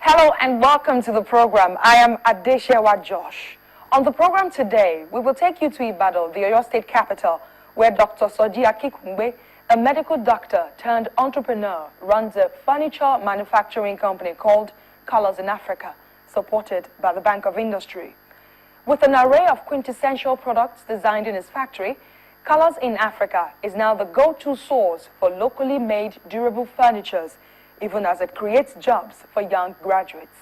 Hello and welcome to the program. I am Adeshewa Josh. On the program today, we will take you to Ibadan, the Oyo State capital, where Dr. Soji Akikungbe, a medical doctor turned entrepreneur, runs a furniture manufacturing company called Colors in Africa, supported by the Bank of Industry. With an array of quintessential products designed in his factory, Colors in Africa is now the go-to source for locally made durable furnitures, even as it creates jobs for young graduates.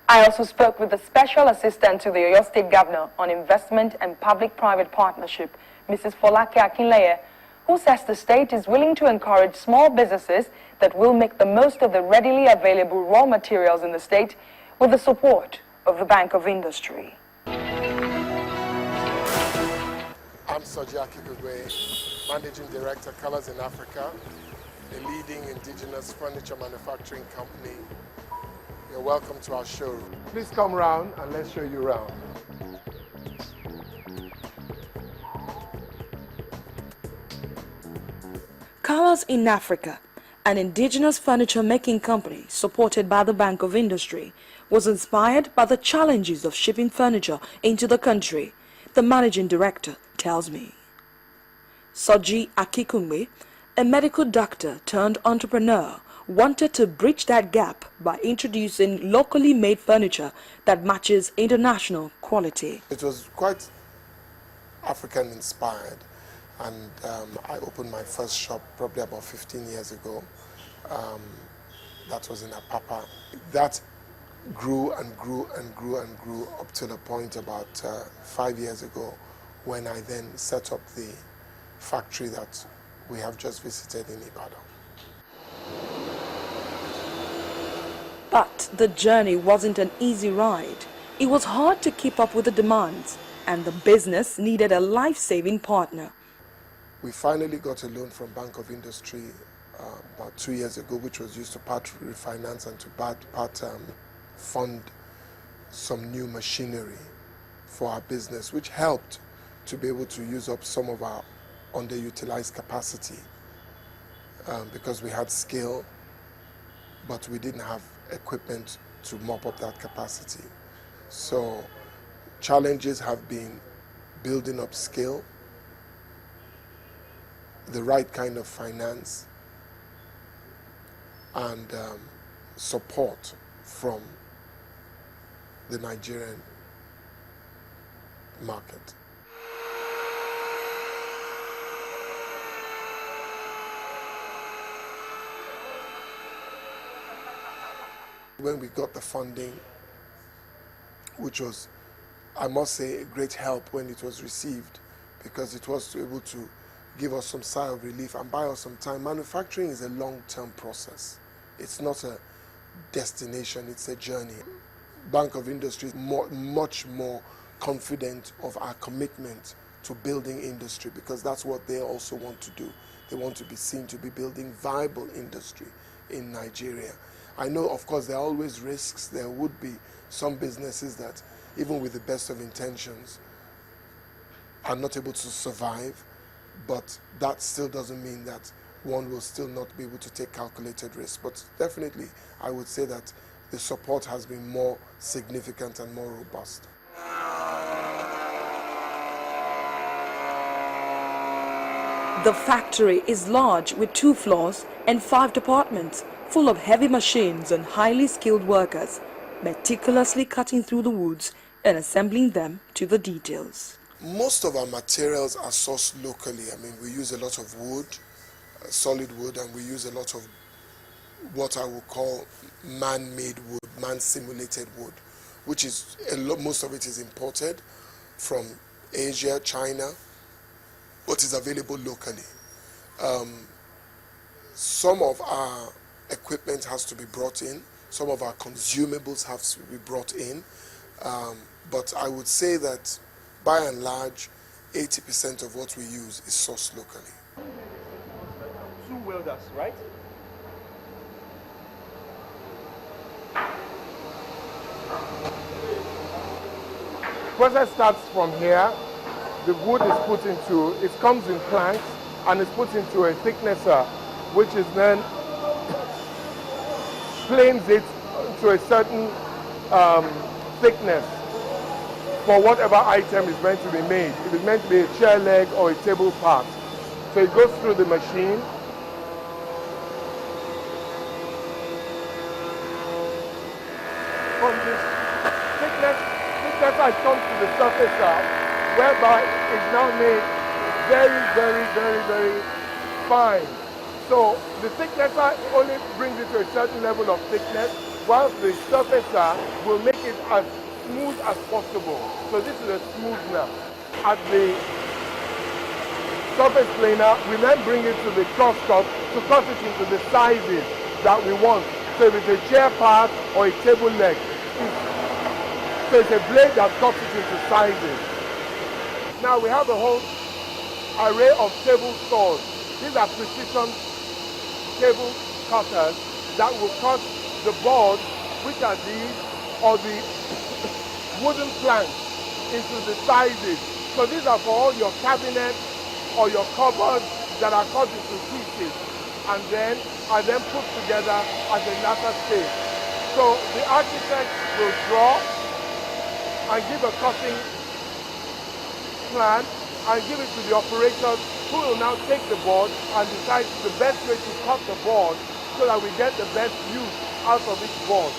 I also spoke with the Special Assistant to the Oyo State Governor on Investment and Public-Private Partnership, Mrs. Folake Akinleye, who says the state is willing to encourage small businesses that will make the most of the readily available raw materials in the state with the support of the Bank of Industry. I'm Soji Akikungbe, Managing Director, Colors in Africa, a leading indigenous furniture manufacturing company. You're welcome to our showroom. Please come round and let's show you around. Colors in Africa, an indigenous furniture making company supported by the Bank of Industry, was inspired by the challenges of shipping furniture into the country, the managing director tells me. Soji Akikungbe, a medical doctor turned entrepreneur, wanted to bridge that gap by introducing locally made furniture that matches international quality. It was quite African inspired, and I opened my first shop probably about 15 years ago. That was in Apapa. That grew and grew and grew and grew up to the point about 5 years ago when I then set up the factory that we have just visited in Ibadan. But the journey wasn't an easy ride. It was hard to keep up with the demands, and the business needed a life-saving partner. We finally got a loan from Bank of Industry about 2 years ago, which was used to part refinance and to part fund some new machinery for our business, which helped to be able to use up some of our underutilized capacity because we had skill, but we didn't have equipment to mop up that capacity. So challenges have been building up skill, the right kind of finance, and support from the Nigerian market. When we got the funding, which was, I must say, a great help when it was received, because it was able to give us some sigh of relief and buy us some time. Manufacturing is a long-term process. It's not a destination, it's a journey. Bank of Industry is much more confident of our commitment to building industry, because that's what they also want to do. They want to be seen to be building viable industry in Nigeria. I know, of course, there are always risks. There would be some businesses that, even with the best of intentions, are not able to survive, but that still doesn't mean that one will still not be able to take calculated risks. But definitely, I would say that the support has been more significant and more robust. The factory is large with 2 floors and 5 departments, full of heavy machines and highly skilled workers, meticulously cutting through the woods and assembling them to the details. Most of our materials are sourced locally. I mean, we use a lot of wood, solid wood, and we use a lot of what I would call man-made wood, man-simulated wood, which is, most of it is imported from Asia, China, but is available locally. Some of our equipment has to be brought in. Some of our consumables have to be brought in. But I would say that, by and large, 80% of what we use is sourced locally. 2 welders, right? Process starts from here. The wood is put into, it comes in planks and it's put into a thicknesser, which is then planes it to a certain thickness for whatever item is meant to be made. If it's meant to be a chair leg or a table part. So it goes through the machine. From this thickness has come to the surface now, whereby it's now made very, very, very, very fine. So the thickness only brings it to a certain level of thickness, whilst the surfacer will make it as smooth as possible. So this is a smoother. At the surface planer, we then bring it to the crosscut to cut it into the sizes that we want. So if it's a chair part or a table leg, so it's a blade that cuts it into sizes. Now we have a whole array of table saws. These are precision table cutters that will cut the boards, which are these, or the wooden planks, into the sizes. So these are for all your cabinets or your cupboards that are cut into pieces and then are put together as a latter stage. So the architect will draw and give a cutting plan and give it to the operators, who will now take the board and decide the best way to cut the board so that we get the best use out of each board.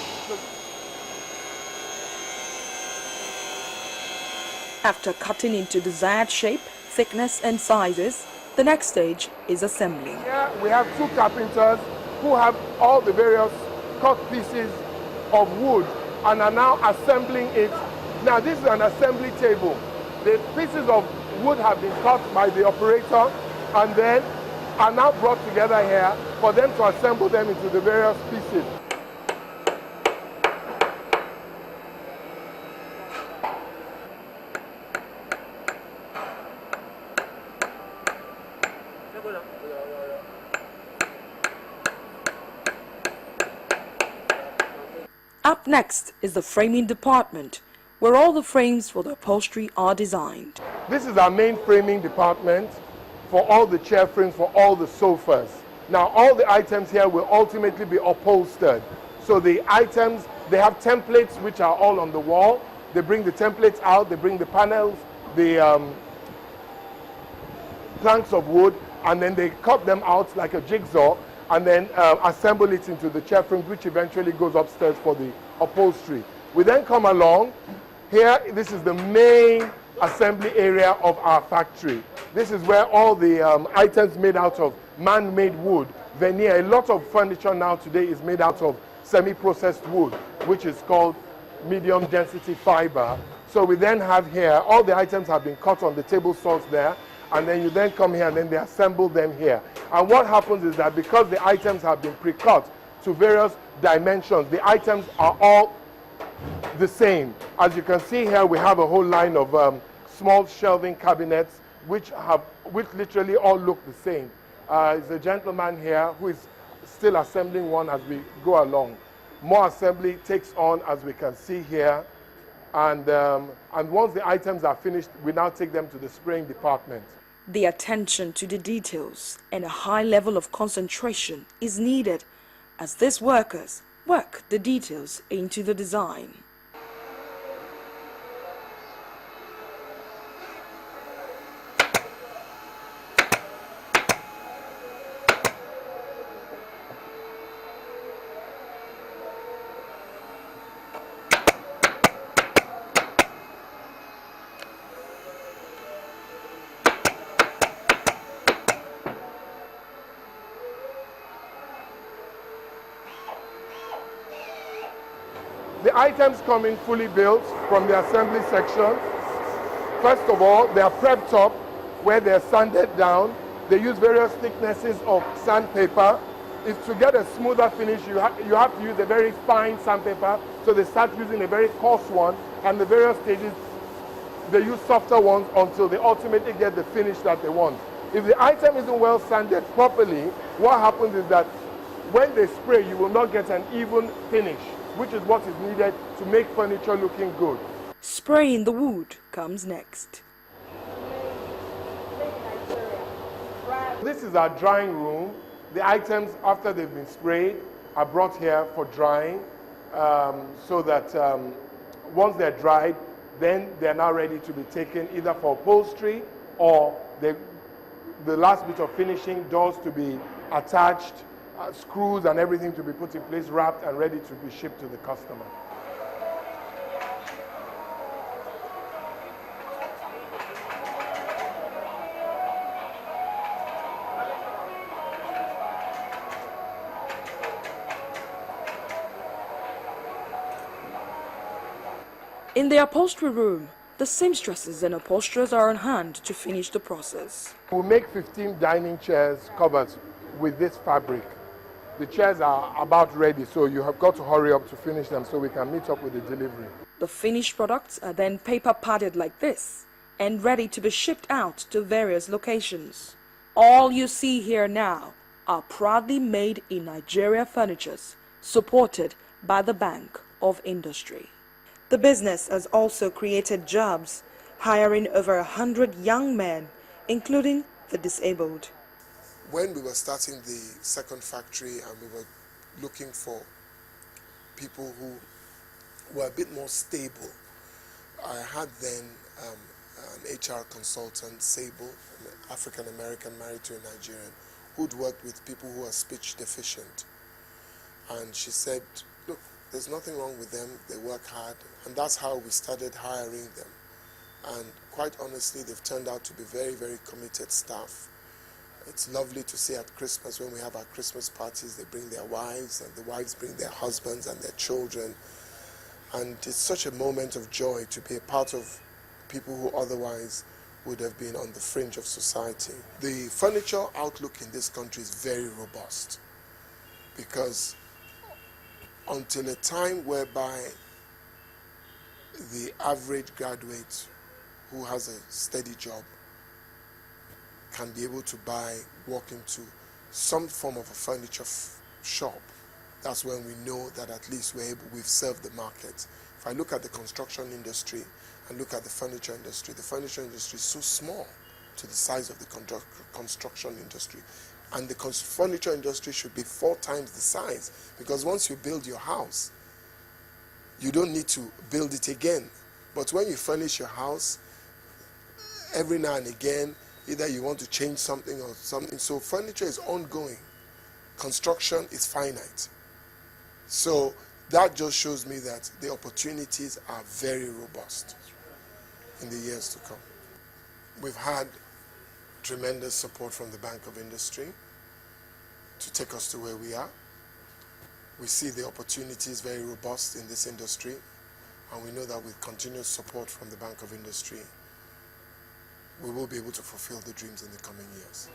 After cutting into desired shape, thickness and sizes, the next stage is assembling. Here we have two carpenters who have all the various cut pieces of wood and are now assembling it. Now this is an assembly table. The pieces of wood have been cut by the operator and then are now brought together here for them to assemble them into the various pieces. Up next is the framing department, where all the frames for the upholstery are designed. This is our main framing department for all the chair frames, for all the sofas. Now all the items here will ultimately be upholstered. So the items, they have templates which are all on the wall. They bring the templates out, they bring the panels, the planks of wood, and then they cut them out like a jigsaw and then assemble it into the chair frames, which eventually goes upstairs for the upholstery. We then come along. Here, this is the main assembly area of our factory. This is where all the items made out of man-made wood, veneer. A lot of furniture now today is made out of semi-processed wood, which is called medium density fiber. So we then have here, all the items have been cut on the table saws there, and then you then come here and then they assemble them here. And what happens is that because the items have been pre-cut to various dimensions, the items are all the same. As you can see here, we have a whole line of small shelving cabinets which literally all look the same. There's a gentleman here who is still assembling one as we go along. More assembly takes on, as we can see here. And once the items are finished, we now take them to the spraying department. The attention to the details and a high level of concentration is needed as these workers work the details into the design. The items come in fully built from the assembly section. First of all, they are prepped up where they are sanded down. They use various thicknesses of sandpaper. If to get a smoother finish, you have to use a very fine sandpaper. So they start using a very coarse one, and the various stages, they use softer ones until they ultimately get the finish that they want. If the item isn't well sanded properly, what happens is that when they spray, you will not get an even finish, which is what is needed to make furniture looking good. Spraying the wood comes next. This is our drying room. The items, after they've been sprayed, are brought here for drying so that once they're dried, then they're now ready to be taken either for upholstery or the last bit of finishing, doors to be attached, screws and everything to be put in place, wrapped and ready to be shipped to the customer. In the upholstery room, the seamstresses and upholsterers are on hand to finish the process. We'll make 15 dining chairs covers with this fabric. The chairs are about ready, so you have got to hurry up to finish them so we can meet up with the delivery. The finished products are then paper padded like this and ready to be shipped out to various locations. All you see here now are proudly made in Nigeria furnitures, supported by the Bank of Industry. The business has also created jobs, hiring over 100 young men, including the disabled. When we were starting the second factory and we were looking for people who were a bit more stable, I had then an HR consultant, Sable, an African American married to a Nigerian, who'd worked with people who are speech deficient. And she said, look, there's nothing wrong with them, they work hard, and that's how we started hiring them. And quite honestly, they've turned out to be very, very committed staff. It's lovely to see at Christmas, when we have our Christmas parties, they bring their wives, and the wives bring their husbands and their children. And it's such a moment of joy to be a part of people who otherwise would have been on the fringe of society. The furniture outlook in this country is very robust, because until a time whereby the average graduate who has a steady job can be able to walk into some form of a furniture shop, that's when we know that at least we've served the market. If I look at the construction industry and look at the furniture industry is so small to the size of the construction industry. And the furniture industry should be 4 times the size, because once you build your house, you don't need to build it again. But when you furnish your house, every now and again, either you want to change something or something. So furniture is ongoing. Construction is finite. So that just shows me that the opportunities are very robust in the years to come. We've had tremendous support from the Bank of Industry to take us to where we are. We see the opportunities very robust in this industry, and we know that with continuous support from the Bank of Industry, we will be able to fulfill the dreams in the coming years.